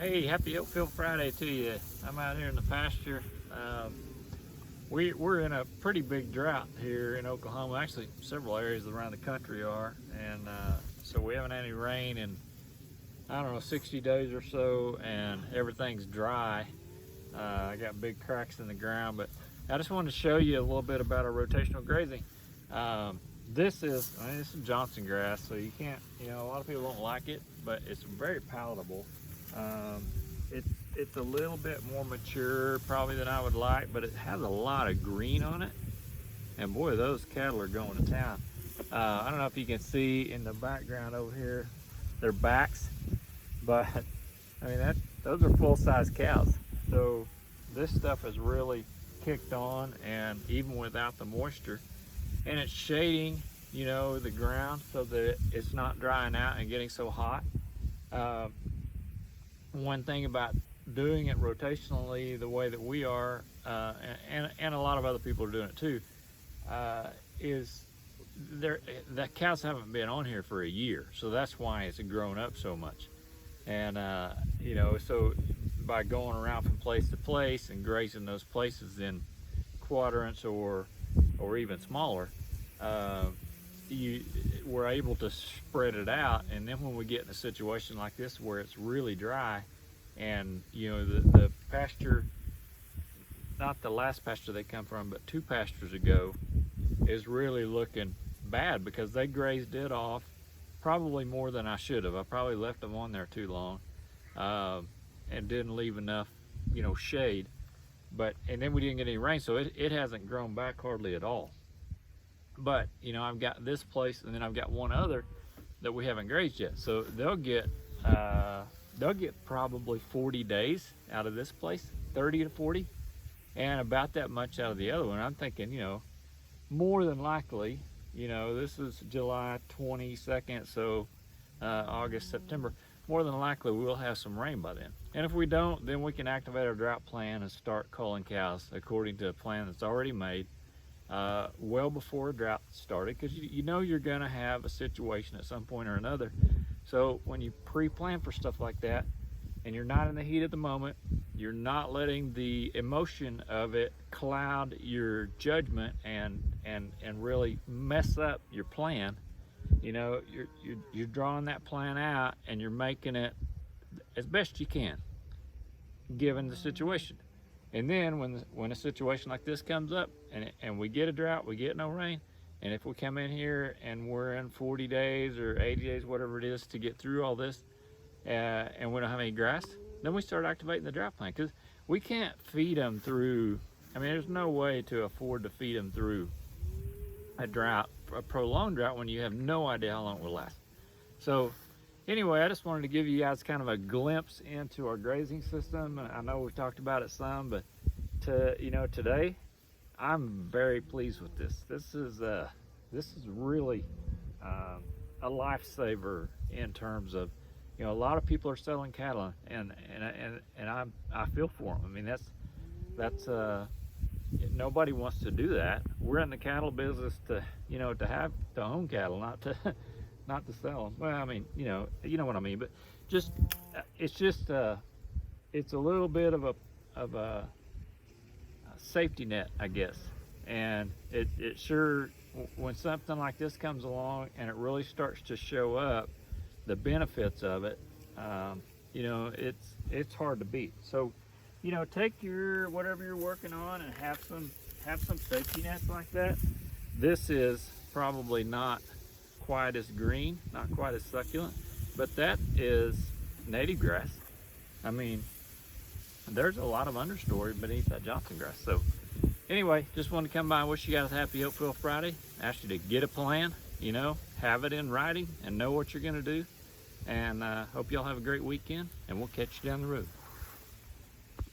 Hey, happy Oakfield Friday to you. I'm out here in the pasture. We're in a pretty big drought here in Oklahoma. Actually, several areas around the country are. And so we haven't had any rain in, I don't know, 60 days or so, and everything's dry. I got big cracks in the ground, but I just wanted to show you a little bit about our rotational grazing. This is Johnson grass, so you can't, a lot of people don't like it, but it's very palatable. It's a little bit more mature probably than I would like, but it has a lot of green on it, and boy, those cattle are going to town. I don't know if you can see in the background over here their backs, but I mean those are full-size cows. So this stuff is really kicked on, and even without the moisture, and it's shading the ground so that it's not drying out and getting so hot. One thing about doing it rotationally the way that we are, and a lot of other people are doing it too, is the cows haven't been on here for a year, so that's why it's grown up so much. And so by going around from place to place and grazing those places in quadrants or even smaller, we're able to spread it out. And then when we get in a situation like this where it's really dry, and the pasture, not the last pasture they come from, but 2 pastures ago, is really looking bad because they grazed it off probably more than I should have. I probably left them on there too long, and didn't leave enough shade. And then we didn't get any rain, so it hasn't grown back hardly at all. But I've got this place, and then I've got one other that we haven't grazed yet, so they'll get probably 40 days out of this place, 30 to 40, and about that much out of the other one. I'm thinking, more than likely, this is July 22nd, so August, September, more than likely we'll have some rain by then. And if we don't, then we can activate our drought plan and start culling cows according to a plan that's already made, well before a drought started, because you're going to have a situation at some point or another. So when you pre-plan for stuff like that, and you're not in the heat of the moment, you're not letting the emotion of it cloud your judgment and really mess up your plan. You're drawing that plan out, and you're making it as best you can given the situation. And then when a situation like this comes up, and we get a drought, we get no rain, and if we come in here and we're in 40 days or 80 days, whatever it is, to get through all this, and we don't have any grass, then we start activating the drought plan, because we can't feed them through. I mean, there's no way to afford to feed them through a drought, a prolonged drought, when you have no idea how long it will last. So anyway, I just wanted to give you guys kind of a glimpse into our grazing system. I know we've talked about it some, but today I'm very pleased with this. This is really a lifesaver in terms of, a lot of people are selling cattle, and I feel for them. I mean, that's nobody wants to do that. We're in the cattle business to own cattle, not to sell them. Well, I mean, you know what I mean. But it's a little bit of a safety net, I guess. And it sure, when something like this comes along and it really starts to show up, the benefits of it, it's hard to beat. So, take your whatever you're working on and have some safety nets like that. This is probably not quite as green, not quite as succulent, but that is native grass. I mean, there's a lot of understory beneath that Johnson grass. So anyway, just wanted to come by and wish you guys a happy Oakfield Friday. Ask you to get a plan, have it in writing and know what you're going to do. And hope y'all have a great weekend, and we'll catch you down the road.